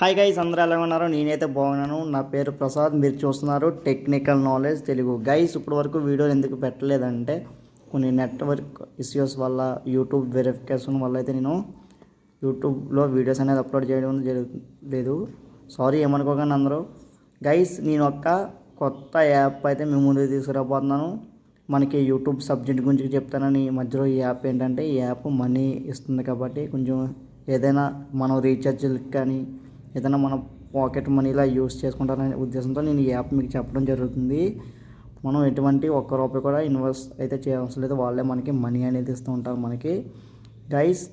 Hi guys, అందరూ ఎలా ఉన్నారు? నేనైతే బాగున్నాను. నా పేరు ప్రసాద్. మీరు చూస్తున్నారు టెక్నికల్ నాలెడ్జ్ తెలుగు. గైస్, ఇప్పటి వరకు వీడియోలు ఎందుకు పెట్టలేదంటే కొన్ని నెట్వర్క్ ఇష్యూస్ వల్ల, యూట్యూబ్ వెరిఫికేషన్ వల్ల అయితే నేను యూట్యూబ్లో వీడియోస్ అనేది అప్లోడ్ చేయడం జరగలేదు. సారీ, ఏమనుకోకండి అందరూ. గైస్, నేను ఒక కొత్త యాప్ అయితే మీ ముందుకు తీసుకురాబోతున్నాను. మనకి యూట్యూబ్ సబ్జెక్ట్ గురించి చెప్తానని మధ్యలో ఈ యాప్ ఏంటంటే, ఈ యాప్ మనీ ఇస్తుంది కాబట్టి కొంచెం ఏదైనా మనం రీఛార్జ్కి కానీ ఏదైనా మన పాకెట్ మనీలా యూస్ చేసుకుంటారనే ఉద్దేశంతో నేను ఈ యాప్ మీకు చెప్పడం జరుగుతుంది. మనం ఎటువంటి ఒక్క రూపాయి కూడా ఇన్వెస్ట్ అయితే చేయవలసిన లేదు. వాళ్ళే మనకి మనీ అనేది ఇస్తూ ఉంటారు మనకి. గైస్,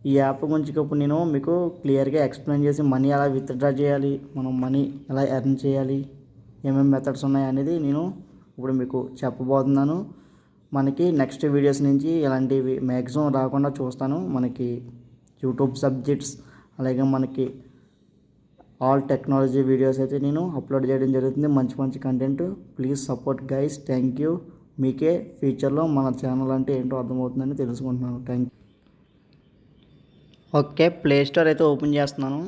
ఈ యాప్ గురించి ఇప్పుడు నేను మీకు క్లియర్గా ఎక్స్ప్లెయిన్ చేసి మనీ ఎలా విత్డ్రా చేయాలి, మనం మనీ ఎలా ఎర్న్ చేయాలి, ఏమేమి మెథడ్స్ ఉన్నాయి అనేది నేను ఇప్పుడు మీకు చెప్పబోతున్నాను. మనకి నెక్స్ట్ వీడియోస్ నుంచి ఇలాంటివి మ్యాక్సిమం రాకుండా చూస్తాను. మనకి యూట్యూబ్ సబ్జెక్ట్స్ అలాగే మనకి ఆల్ టెక్నాలజీ వీడియోస్ అయితే నేను అప్లోడ్ చేయడం జరుగుతుంది. మంచి మంచి content. Please support guys. Thank you. మీకే ఫ్యూచర్లో మన ఛానల్ అంటే ఏంటో అర్థమవుతుందని తెలుసుకుంటున్నాను. Thank you. Okay, play store అయితే ఓపెన్ చేస్తున్నాను.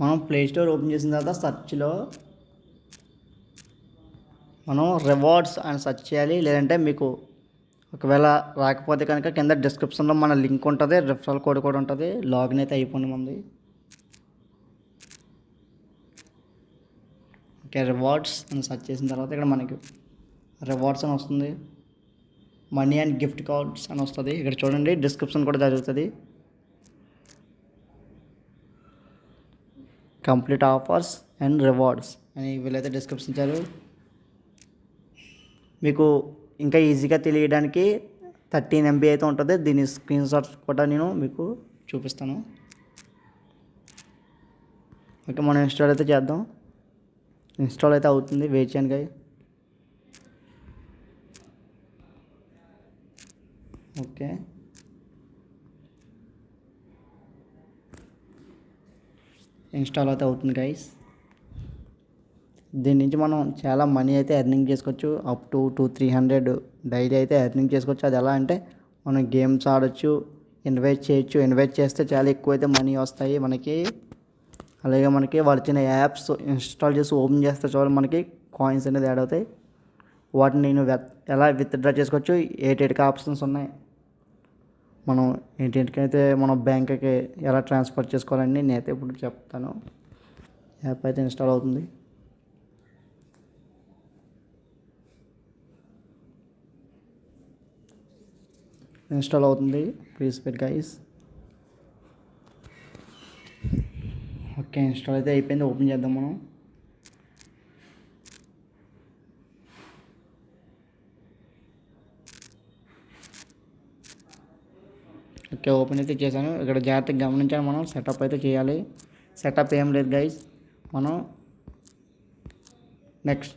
మనం ప్లే స్టోర్ ఓపెన్ చేసిన తర్వాత సర్చ్లో మనం రివార్డ్స్ అని సెర్చ్ చేయాలి. లేదంటే మీకు ఒకవేళ రాకపోతే కనుక కింద డిస్క్రిప్షన్లో మన లింక్ ఉంటుంది, రిఫరల్ కోడ్ కూడా ఉంటుంది. లాగిన్ అయితే అయిపోయింది మంది. ఓకే, రివార్డ్స్ అని సెర్చ్ చేసిన తర్వాత ఇక్కడ మనకి రివార్డ్స్ అని వస్తుంది. మనీ అండ్ గిఫ్ట్ కార్డ్స్ అని వస్తుంది. ఇక్కడ చూడండి, డిస్క్రిప్షన్ కూడా జరుగుతుంది. కంప్లీట్ ఆఫర్స్ అండ్ రివార్డ్స్ అని వీళ్ళైతే డిస్క్రిప్షన్ ఇచ్చారు. మీకు ఇంకా ఈజీగా తెలియడానికి 13 MB అయితే ఉంటుంది. దీని స్క్రీన్ షాట్స్ కూడా నేను మీకు చూపిస్తాను. ఓకే, మనం ఇన్స్టాల్ అయితే చేద్దాం. ఇన్స్టాల్ అయితే అవుతుంది, వెయిట్ చేయండి గాయ్. ఓకే, ఇన్స్టాల్ అయితే అవుతుంది గైస్. దీని నుంచి మనం చాలా మనీ అయితే ఎర్నింగ్ చేసుకోవచ్చు. అప్ టు 200-300 డైలీ అయితే ఎర్నింగ్ చేసుకోవచ్చు. అది ఎలా అంటే మనం గేమ్స్ ఆడొచ్చు, ఇన్వైట్ చేయొచ్చు. ఇన్వైట్ చేస్తే చాలా ఎక్కువ అయితే మనీ వస్తాయి మనకి. అలాగే మనకి వాళ్ళు ఇచ్చిన యాప్స్ ఇన్స్టాల్ చేసి ఓపెన్ చేస్తే చూడాలి మనకి కాయిన్స్ అనేది యాడ్ అవుతాయి. వాటిని నేను ఎలా విత్డ్రా చేసుకోవచ్చు, ఏటేటికి ఆప్షన్స్ ఉన్నాయి, మనం ఏంటికైతే మనం బ్యాంక్కి ఎలా ట్రాన్స్ఫర్ చేసుకోవాలని నేనైతే ఇప్పుడు చెప్తాను. యాప్ అయితే ఇన్స్టాల్ అవుతుంది. ఇన్స్టాల్ అవుతుంది, please wait guys. Okay, install అయితే అయిపోయింది. ఓపెన్ చేద్దాం మనం. ఓకే, ఓపెన్ అయితే చేశాను. ఇక్కడ జాగ్రత్తగా గమనించాలి, మనం సెటప్ అయితే చేయాలి. సెటప్ ఏం లేదు గైస్. మనం నెక్స్ట్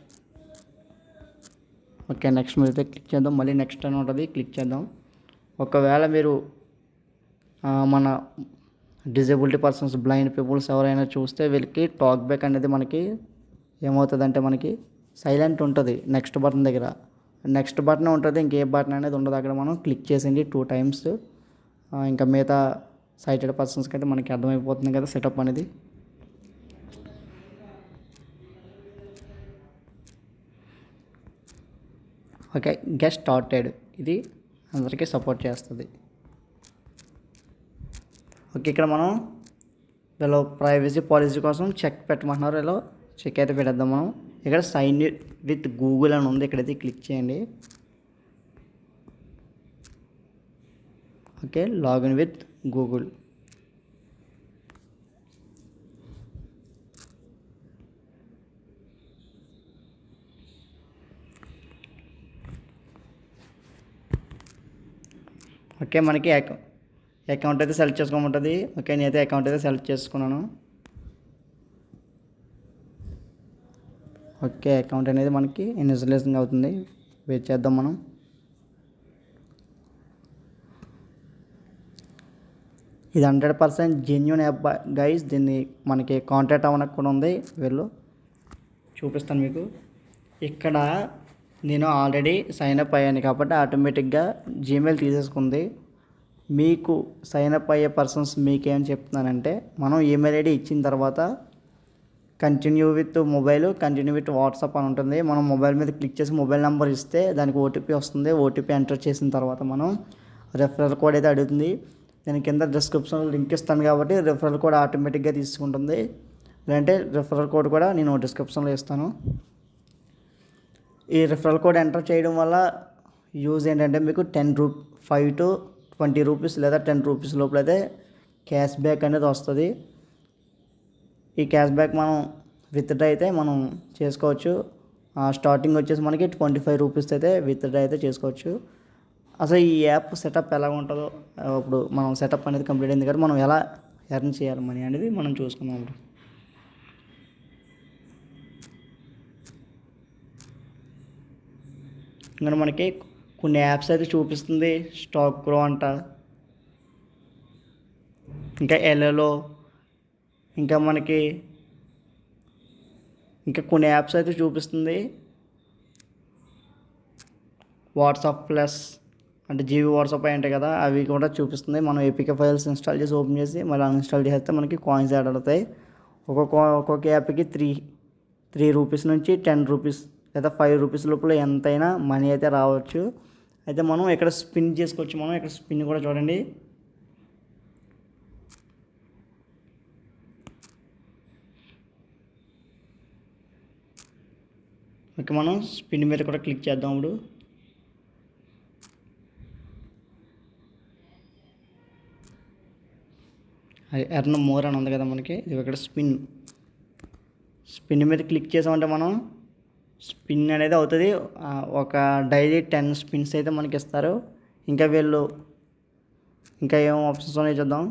మీద అయితే క్లిక్ చేద్దాం. మళ్ళీ నెక్స్ట్ అని ఉంటుంది, క్లిక్ చేద్దాం. ఒకవేళ మీరు మన డిజేబిలిటీ పర్సన్స్, బ్లైండ్ పీపుల్స్ ఎవరైనా చూస్తే వీళ్ళకి టాక్ బ్యాక్ అనేది మనకి ఏమవుతుందంటే మనకి సైలెంట్ ఉంటుంది. నెక్స్ట్ బటన్ దగ్గర నెక్స్ట్ బటన్ ఉంటుంది, ఇంకే బటన్ అనేది ఉండదు. అక్కడ మనం క్లిక్ చేసింది 2 times. ఇంకా మిగతా సైటెడ్ పర్సన్స్కి అయితే మనకి అర్థమైపోతుంది కదా సెటప్ అనేది. Okay, get started. ఇది అందరికీ సపోర్ట్ చేస్తుంది. ఓకే, ఇక్కడ మనం వీళ్ళు ప్రైవసీ పాలసీ కోసం చెక్ పెట్టమంటున్నారు. ఇలా చెక్ అయితే పెట్టేద్దాం మనం. ఇక్కడ సైన్ విత్ గూగుల్ అని ఉంది, ఇక్కడైతే క్లిక్ చేయండి. Okay, login with Google. Okay, మనకి అకౌంట్ అయితే సెలెక్ట్ చేసుకోమంటుంది. ఓకే, నేనైతే అకౌంట్ అయితే సెలెక్ట్ చేసుకున్నాను. ఓకే, అకౌంట్ అనేది మనకి ఇన్స్టాలేషన్ అవుతుంది, వెయిట్ చేద్దాం మనం. ఇది 100% జెన్యూన్ యాప్ గైస్. దీన్ని మనకి కాంటాక్ట్ అవ్వడానికి కూడా ఉంది. వీళ్ళు చూపిస్తాను మీకు. ఇక్కడ నేను ఆల్రెడీ సైన్ అప్ అయ్యాను కాబట్టి ఆటోమేటిక్గా జీమెయిల్ తీసేసుకుంది. మీకు సైన్ అప్ అయ్యే పర్సన్స్ మీకేం చెప్తున్నానంటే, మనం ఈమెయిల్ ఐడి ఇచ్చిన తర్వాత continue with mobile, continue with WhatsApp అని ఉంటుంది. మనం మొబైల్ మీద క్లిక్ చేసి మొబైల్ నెంబర్ ఇస్తే దానికి ఓటీపీ వస్తుంది. ఓటీపీ ఎంటర్ చేసిన తర్వాత మనం రెఫరల్ కోడ్ అయితే అడుగుతుంది. నేను కింద డిస్క్రిప్షన్లో లింక్ ఇస్తాను కాబట్టి రెఫరల్ కోడ్ ఆటోమేటిక్గా తీసుకుంటుంది. లేదంటే రెఫరల్ కోడ్ కూడా నేను డిస్క్రిప్షన్లో ఇస్తాను. ఈ రెఫరల్ కోడ్ ఎంటర్ చేయడం వల్ల యూజ్ ఏంటంటే మీకు 5 to 20 రూపీస్ లేదా 10 రూపీస్ లోపల అయితే క్యాష్ బ్యాక్ అనేది వస్తుంది. ఈ క్యాష్ బ్యాక్ మనం విత్డ్రా అయితే మనం చేసుకోవచ్చు. స్టార్టింగ్ వచ్చేసి మనకి 25 రూపీస్ అయితే విత్డ్రా అయితే చేసుకోవచ్చు. అసలు ఈ యాప్ సెటప్ ఎలా ఉంటుందో ఇప్పుడు మనం సెటప్ అనేది కంప్లీట్ అయింది కాబట్టి మనం ఎలా ఎర్న్ చేయాలి మనీ అనేది మనం చూసుకుందాం. ఇంకా మనకి కొన్ని యాప్స్ అయితే చూపిస్తుంది. స్టాక్ గ్రో అంట, ఇంకా ఎల్ఎలో, ఇంకా మనకి ఇంకా కొన్ని యాప్స్ అయితే చూపిస్తుంది. వాట్సాప్ ప్లస్ అంటే జీబీ వాట్సాప్ అయి ఉంటాయి కదా, అవి కూడా చూపిస్తుంది. మనం ఏపీకే ఫైల్స్ ఇన్స్టాల్ చేసి ఓపెన్ చేసి మళ్ళీ అన్ఇన్స్టాల్ చేస్తే మనకి కాయిన్స్ యాడ్ అవుతాయి. ఒక్కొక్క యాప్కి 3 రూపీస్ నుంచి 10 రూపీస్ లేదా 5 రూపీస్ లోపల ఎంతైనా మనీ అయితే రావచ్చు. అయితే మనం ఇక్కడ స్పిన్ చేసుకోవచ్చు. మనం ఇక్కడ స్పిన్ కూడా చూడండి. ఓకే, మనం స్పిన్ మీద కూడా క్లిక్ చేద్దాం. ఇప్పుడు ఎర్న్ మోర్ అని ఉంది కదా మనకి, ఇది ఇక్కడ స్పిన్ మీద క్లిక్ చేసామంటే మనం స్పిన్ అనేది అవుతుంది. ఒక డైలీ 10 స్పిన్స్ అయితే మనకి ఇస్తారు. ఇంకా వీళ్ళు ఇంకా ఏం ఆప్షన్స్ ఉన్నాయో చూద్దాం.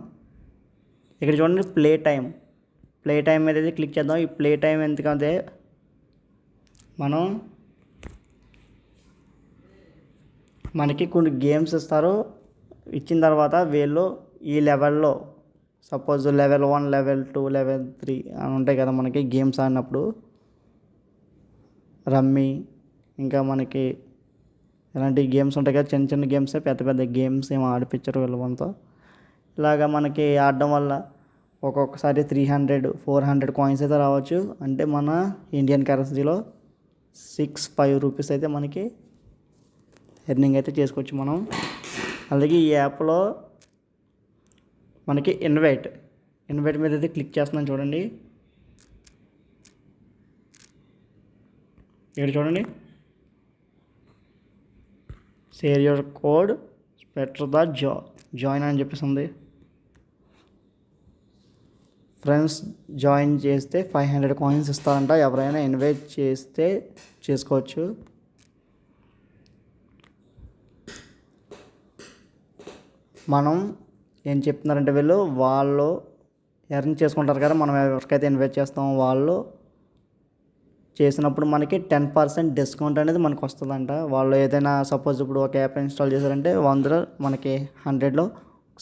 ఇక్కడ చూడండి ప్లే టైం మీద అయితే క్లిక్ చేద్దాం. ఈ ప్లే టైం ఎందుకంటే మనకి కొన్ని గేమ్స్ ఇస్తారు. ఇచ్చిన తర్వాత వీళ్ళు ఈ లెవెల్లో సపోజ్ లెవెల్ 1, లెవెల్ 2, లెవెల్ 3 అని ఉంటాయి కదా మనకి గేమ్స్ ఆడినప్పుడు. రమ్మీ ఇంకా మనకి ఇలాంటి గేమ్స్ ఉంటాయి కదా, చిన్న చిన్న గేమ్స్, పెద్ద గేమ్స్ ఏమో ఆడిపించరు వీళ్ళంతా. ఇలాగా మనకి ఆడడం వల్ల ఒక్కొక్కసారి 300, 400 కాయిన్స్ అయితే రావచ్చు. అంటే మన ఇండియన్ కరెన్సీలో 5 రూపీస్ అయితే మనకి ఎర్నింగ్ అయితే చేసుకోవచ్చు మనం. అలాగే ఈ యాప్లో మనకి ఇన్వైట్ మీద అయితే క్లిక్ చేస్తున్నాను చూడండి. ఇక్కడ చూడండి, share your code better the join అని చెప్పేసి ఉంది. ఫ్రెండ్స్ జాయిన్ చేస్తే 500 కాయిన్స్ ఇస్తారంట. ఎవరైనా ఇన్వైట్ చేస్తే చేసుకోవచ్చు. మనం ఏం చెప్తున్నారంటే వాళ్ళు ఎర్న్ చేసుకుంటారు కదా, మనం ఎవరికైతే ఇన్వైట్ చేస్తామో వాళ్ళు చేసినప్పుడు మనకి 10% డిస్కౌంట్ అనేది మనకు వస్తుందంట. వాళ్ళు ఏదైనా సపోజ్ ఇప్పుడు ఒక యాప్ ఇన్స్టాల్ చేశారంటే 100 మనకి 100లో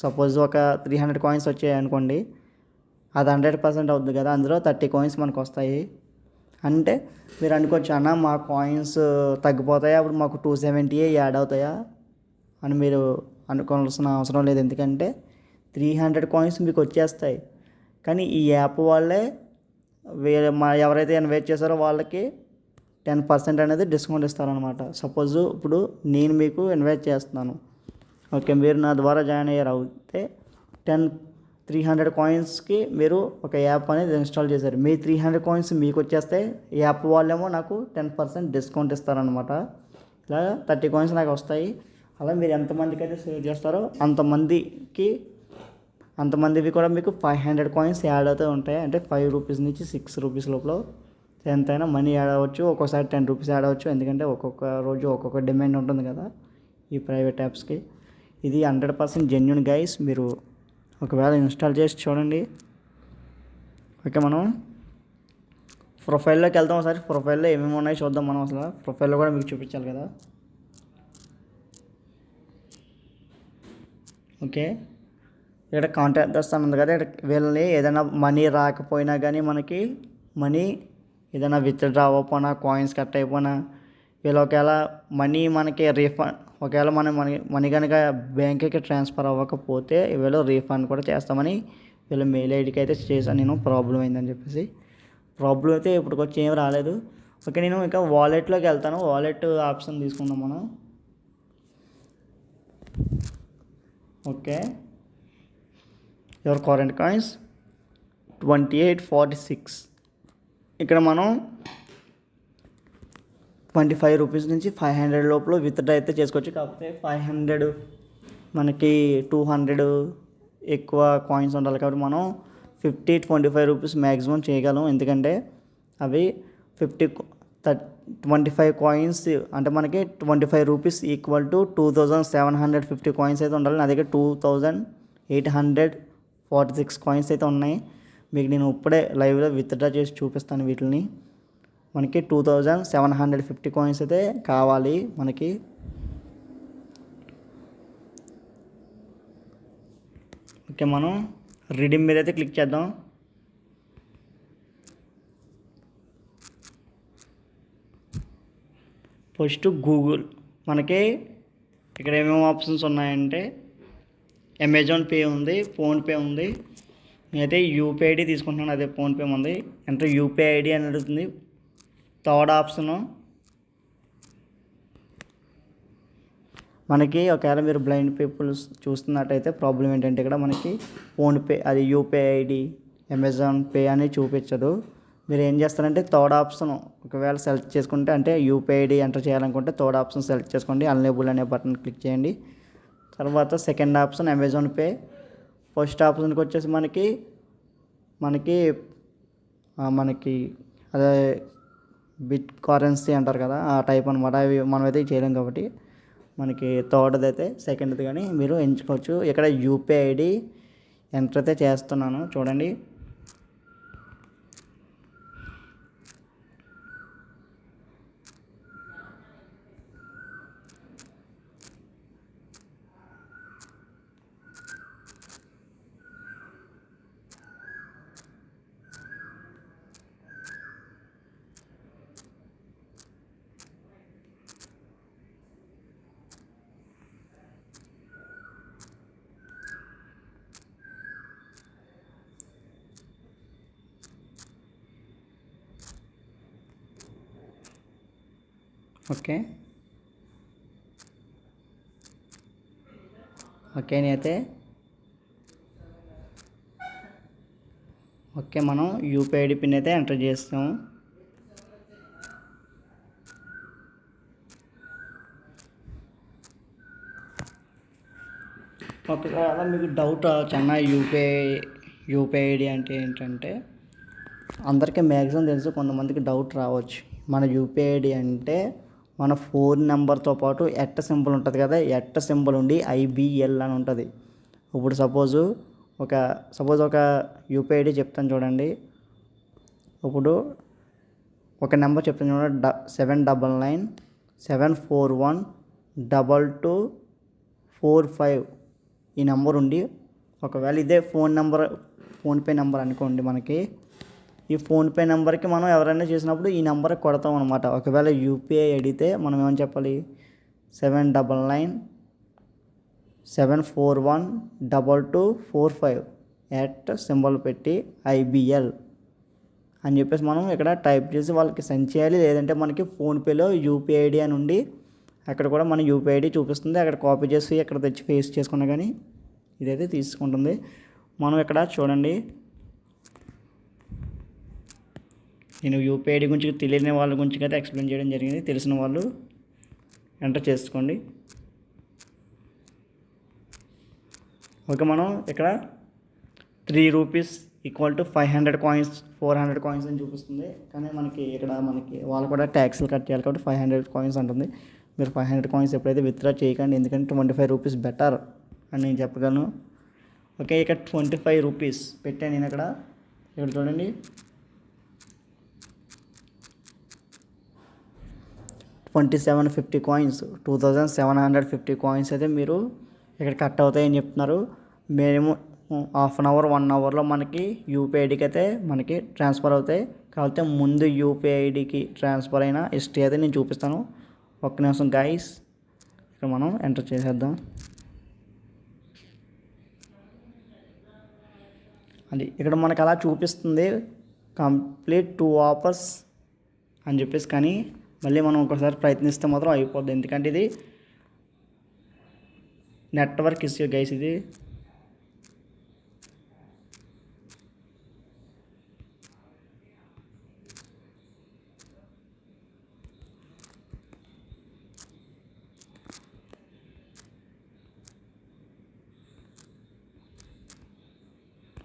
సపోజ్ ఒక 300 కాయిన్స్ వచ్చాయి అనుకోండి, అది 100% అవుతుంది కదా, అందులో 30 కాయిన్స్ మనకు వస్తాయి. అంటే మీరు అనుకోవచ్చు, అన్న మా కాయిన్స్ తగ్గిపోతాయా, అప్పుడు మాకు 270 యాడ్ అవుతాయా అని మీరు అనుకోవాల్సిన అవసరం లేదు. ఎందుకంటే 300 కాయిన్స్ మీకు వచ్చేస్తాయి. కానీ ఈ యాప్ వాళ్ళే ఎవరైతే ఇన్వైట్ చేశారో వాళ్ళకి 10% అనేది డిస్కౌంట్ ఇస్తారనమాట. సపోజ్ ఇప్పుడు నేను మీకు ఇన్వైట్ చేస్తున్నాను, ఓకే, మీరు నా ద్వారా జాయిన్ అయ్యారు అయితే 300 కాయిన్స్కి మీరు ఒక యాప్ అనేది ఇన్స్టాల్ చేశారు. మీ 300 కాయిన్స్ మీకు వచ్చేస్తే యాప్ వాళ్ళేమో నాకు 10% డిస్కౌంట్ ఇస్తారనమాట. ఇలా 30 కాయిన్స్ నాకు వస్తాయి. అలా మీరు ఎంతమందికి అయితే షేర్ చేస్తారో అంతమందివి కూడా మీకు 500 కాయిన్స్ యాడ్ అవుతూ ఉంటాయి. అంటే 5 రూపీస్ నుంచి 6 రూపీస్ లోపల ఎంతైనా మనీ యాడ్ అవ్వచ్చు. ఒక్కోసారి 10 రూపీస్ యాడ్ అవ్వచ్చు. ఎందుకంటే ఒక్కొక్క రోజు ఒక్కొక్క డిమాండ్ ఉంటుంది కదా ఈ ప్రైవేట్ యాప్స్కి. ఇది 100% జెన్యూన్ గైస్. మీరు ఒకవేళ ఇన్స్టాల్ చేసి చూడండి. ఓకే, మనం ప్రొఫైల్లోకి వెళ్తాం. ఒకసారి ప్రొఫైల్లో ఏమేమి ఉన్నాయో చూద్దాం. మనం అసలు ప్రొఫైల్లో కూడా మీకు చూపించాలి కదా. ఓకే, ఇక్కడ కాంటాక్ట్ చేస్తాను ఉంది కదా, ఇక్కడ వీళ్ళని ఏదైనా మనీ రాకపోయినా కానీ మనకి మనీ ఏదైనా విత్డ్రా అవ్వకపోయినా, కాయిన్స్ కట్ అయిపోయినా, వీళ్ళు ఒకవేళ మనీ మనకి రీఫండ్ ఒకవేళ మనీ కనుక బ్యాంక్కి ట్రాన్స్ఫర్ అవ్వకపోతే వీళ్ళు రీఫండ్ కూడా చేస్తామని వీళ్ళ మెయిల్ ఐడికి అయితే చేశాను నేను, ప్రాబ్లం అయిందని చెప్పేసి. ప్రాబ్లం అయితే ఇప్పటికొచ్చి ఏం రాలేదు. ఓకే, నేను ఇంకా వాలెట్లోకి వెళ్తాను. వాలెట్ ఆప్షన్ తీసుకుందాం మనం. Okay, your current coins 2846. ఇక్కడ మనం 25 రూపీస్ నుంచి 500 లోపల విత్డ్రా అయితే చేసుకోవచ్చు. కాకపోతే 500 మనకి 200 ఎక్కువ కాయిన్స్ ఉండాలి కాబట్టి మనం 25 రూపీస్ మ్యాక్సిమం చేయగలం. ఎందుకంటే అవి 25 కాయిన్స్ అంటే మనకి 25 రూపీస్ ఈక్వల్ టు 2750 కాయిన్స్ అయితే ఉండాలి. నా దగ్గర 2846 కాయిన్స్ అయితే ఉన్నాయి. మీకు నేను ఇప్పుడే లైవ్లో విత్డ్రా చేసి చూపిస్తాను వీటిని. మనకి 2750 కాయిన్స్ అయితే కావాలి మనకి. ఓకే, మనం రిడీమ్ మీద అయితే క్లిక్ చేద్దాం. First Google. మనకి ఇక్కడ ఏమేమి ఆప్షన్స్ ఉన్నాయంటే అమెజాన్ పే ఉంది, ఫోన్పే ఉంది. నేనైతే యూపీఐ ఐడి తీసుకుంటున్నాను, అదే ఫోన్పే ఉంది. ఎంటర్ యూపీఐ ఐడి అని అడుగుతుంది. థర్డ్ ఆప్షను మనకి ఒకవేళ మీరు బ్లైండ్ పీపుల్స్ చూస్తున్నట్టయితే ప్రాబ్లం ఏంటంటే ఇక్కడ మనకి ఫోన్పే అది యూపీఐ ఐడి అమెజాన్ పే అని చూపించదు. మీరు ఏం చేస్తారంటే థర్డ్ ఆప్షన్ ఒకవేళ సెలెక్ట్ చేసుకుంటే అంటే యూపీఐ ఐడి ఎంటర్ చేయాలనుకుంటే థర్డ్ ఆప్షన్ సెలెక్ట్ చేసుకోండి. అన్లేబుల్ అనే బటన్ క్లిక్ చేయండి. తర్వాత second option Amazon Pay. First ఆప్షన్కి వచ్చేసి మనకి అదే బిట్ కరెన్సీ అంటారు కదా, ఆ టైప్ అనమాట. అవి మనమైతే చేయలేం కాబట్టి మనకి థర్డ్ది అయితే సెకండ్ది కానీ మీరు ఎంచుకోవచ్చు. ఇక్కడ యూపీఐ ఐడి ఎంటర్ అయితే చేస్తున్నాను, చూడండి. ఓకే నేనైతే మనం యూపీఐ ఐడి పిన్ అయితే ఎంటర్ చేస్తాము. ఒకవేళ మీకు డౌట్ రావచ్చు, యూపీఐ ఐడి అంటే ఏంటంటే అందరికీ మ్యాక్సిమం తెలుసు, కొంతమందికి డౌట్ రావచ్చు. మన యూపీఐ ఐడి అంటే మన ఫోన్ నెంబర్తో పాటు ఎట్ సింబల్ ఉంటుంది కదా, ఎట్ సింబల్ ఉండి IBL అని ఉంటుంది. ఇప్పుడు సపోజ్ ఒక యూపీఐ ఐడి చెప్తాను చూడండి. ఇప్పుడు ఒక నెంబర్ చెప్తాను చూడండి, 7997412245 ఈ నెంబర్ ఉండి, ఒకవేళ ఇదే ఫోన్పే నెంబర్ అనుకోండి. మనకి ఈ ఫోన్పే నెంబర్కి మనం ఎవరైనా చేసినప్పుడు ఈ నెంబర్కి కొడతాం అనమాట. ఒకవేళ యూపీఐ అడిగితే మనం ఏమని చెప్పాలి, 7997412245 ఎట్ సింబల్ పెట్టి IBL అని చెప్పేసి మనం ఇక్కడ టైప్ చేసి వాళ్ళకి సెండ్ చేయాలి. లేదంటే మనకి ఫోన్పేలో యూపీఐ ఐడి అని ఉండి అక్కడ కూడా మన యూపీఐ ఐడి చూపిస్తుంది. అక్కడ కాపీ చేసి అక్కడ తెచ్చి పేస్ట్ చేసుకున్నా కానీ ఇదైతే తీసుకుంటుంది. మనం ఇక్కడ చూడండి, నేను యూపీఐ ఐడి గురించి తెలియని వాళ్ళ గురించి అయితే ఎక్స్ప్లెయిన్ చేయడం జరిగింది. తెలిసిన వాళ్ళు ఎంటర్ చేసుకోండి. ఓకే, మనం ఇక్కడ 3 rupees equal to 500 coins 400 coins అని చూపిస్తుంది. కానీ మనకి వాళ్ళు కూడా ట్యాక్స్లు కట్ చేయాలి కాబట్టి 500 కాయిన్స్ అంటుంది. మీరు 500 కాయిన్స్ ఎప్పుడైతే విత్డ్రా చేయకండి, ఎందుకంటే 25 రూపీస్ బెటర్ అని నేను చెప్పగలను. ఓకే, ఇక్కడ 25 రూపీస్ పెట్టాను నేను. ఇక్కడ చూడండి, 2750 కాయిన్స్ 2750 కాయిన్స్ అయితే మీరు ఇక్కడ కట్ అవుతాయని చెప్తున్నారు. మేము హాఫ్ అన్ అవర్ 1 అవర్లో మనకి యూపీఐ ఐడికి అయితే మనకి ట్రాన్స్ఫర్ అవుతాయి. కాకపోతే ముందు యూపీఐ ఐడికి ట్రాన్స్ఫర్ అయిన హిస్టరీ అయితే నేను చూపిస్తాను. ఒక్క నిమిషం గైస్, ఇక్కడ మనం ఎంటర్ చేసేద్దాం. అది ఇక్కడ మనకు అలా చూపిస్తుంది కంప్లీట్ 2 ఆఫర్స్ అని చెప్పేసి, కానీ మళ్ళీ మనం ఒకసారి ప్రయత్నిస్తే మాత్రం అయిపోద్ది. ఎందుకంటే ఇది నెట్వర్క్ ఇష్యూ గైస్. ఇది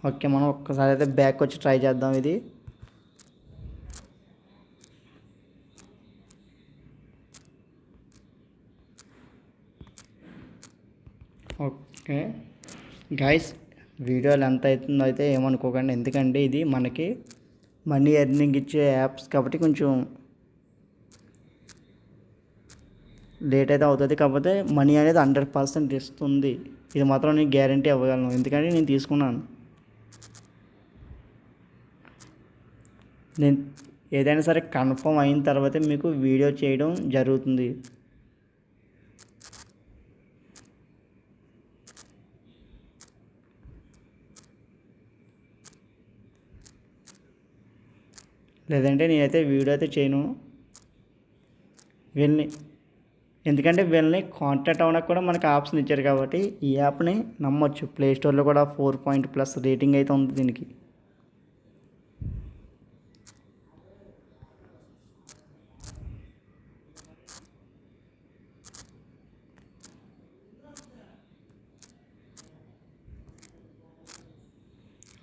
ఓకే, మనం ఒక్కసారి అయితే బ్యాక్ వచ్చి ట్రై చేద్దాం. ఇది ఓకే గైస్, వీడియో ఎంత అవుతుందో అయితే ఏమనుకోకండి. ఎందుకంటే ఇది మనకి మనీ ఎర్నింగ్ ఇచ్చే యాప్స్ కాబట్టి కొంచెం లేట్ అయితే అవుతుంది. కాకపోతే మనీ అనేది 100% ఇస్తుంది. ఇది మాత్రం నేను గ్యారంటీ ఇవ్వగలను, ఎందుకంటే నేను తీసుకున్నాను. నేను ఏదైనా సరే కన్ఫర్మ్ అయిన తర్వాతే మీకు వీడియో చేయడం జరుగుతుంది. లేదంటే నేనైతే వీడియో అయితే చేయను వీళ్ళని. ఎందుకంటే వీళ్ళని కాంటాక్ట్ అవ్వడానికి కూడా మనకు ఆప్షన్ ఇచ్చారు కాబట్టి ఈ యాప్ని నమ్మొచ్చు. ప్లేస్టోర్లో కూడా 4.+ రేటింగ్ అయితే ఉంది దీనికి.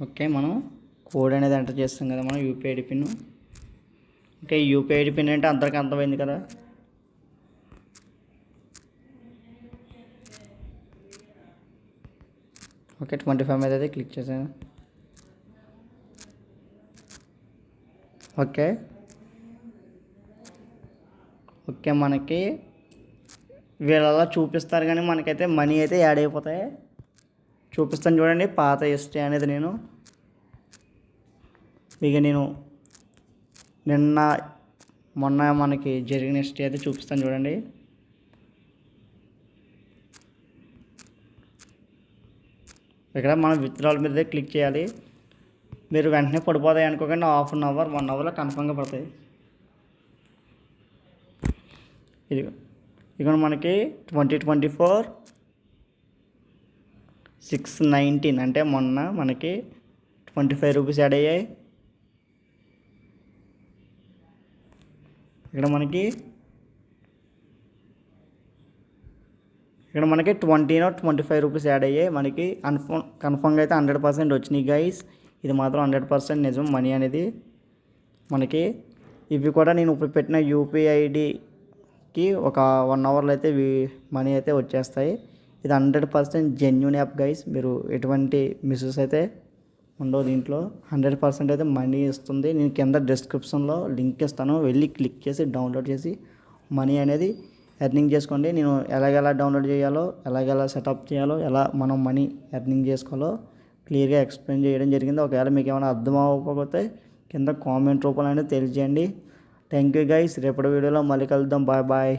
ఓకే, మనం కోడ్ అనేది ఎంటర్ చేస్తాం కదా, మనం UPI ID pin. Okay, UPI ID pin అంటే అందరికీ అర్థమైంది కదా. ఓకే, 25 మీద అయితే క్లిక్ చేశాను. ఓకే ఓకే, మనకి వీళ్ళలా చూపిస్తారు కానీ మనకైతే మనీ అయితే యాడ్ అయిపోతాయి. చూపిస్తాను చూడండి, పాత హిస్టరీ అనేది నేను నిన్న మొన్న మనకి జరిగిన హిస్టరీ అయితే చూపిస్తాను చూడండి. ఇక్కడ మనం విత్డ్రాల్ మీద క్లిక్ చేయాలి. మీరు వెంటనే పడిపోతాయి అనుకోకండి, 1/2 అవర్ 1 అవర్లో కన్ఫర్మ్గా పడతాయి. ఇక మనకి 2024 6/19 అంటే మొన్న మనకి 25 రూపీస్ యాడ్ అయ్యాయి. ఇక్కడ మనకి 25 రూపీస్ యాడ్ అయ్యాయి. మనకి కన్ఫర్మ్గా అయితే 100% వచ్చినాయి గైస్. ఇది మాత్రం 100% నిజం. మనీ అనేది మనకి ఇవి కూడా నేను ఇప్పుడు పెట్టిన యూపీఐ ఐడికి ఒక 1 అవర్లో అయితే మనీ అయితే వచ్చేస్తాయి. ఇది 100% జెన్యూన్ యాప్ గైస్. మీరు ఎటువంటి మిస్యూస్ అయితే ఉండవు దీంట్లో. 100% అయితే మనీ ఇస్తుంది. నేను కింద డిస్క్రిప్షన్లో లింక్ ఇస్తాను, వెళ్ళి క్లిక్ చేసి డౌన్లోడ్ చేసి మనీ అనేది ఎర్నింగ్ చేసుకోండి. నేను ఎలాగెలా డౌన్లోడ్ చేయాలో, ఎలాగెలా సెటప్ చేయాలో, ఎలా మనం మనీ ఎర్నింగ్ చేసుకోవాలో క్లియర్గా ఎక్స్ప్లెయిన్ చేయడం జరిగింది. ఒకవేళ మీకు ఏమైనా అర్థం అవ్వకపోతే కింద కామెంట్ రూపంలో అనేది తెలియజేయండి. Thank you guys. రేపటి వీడియోలో మళ్ళీ కలుద్దాం. Bye bye.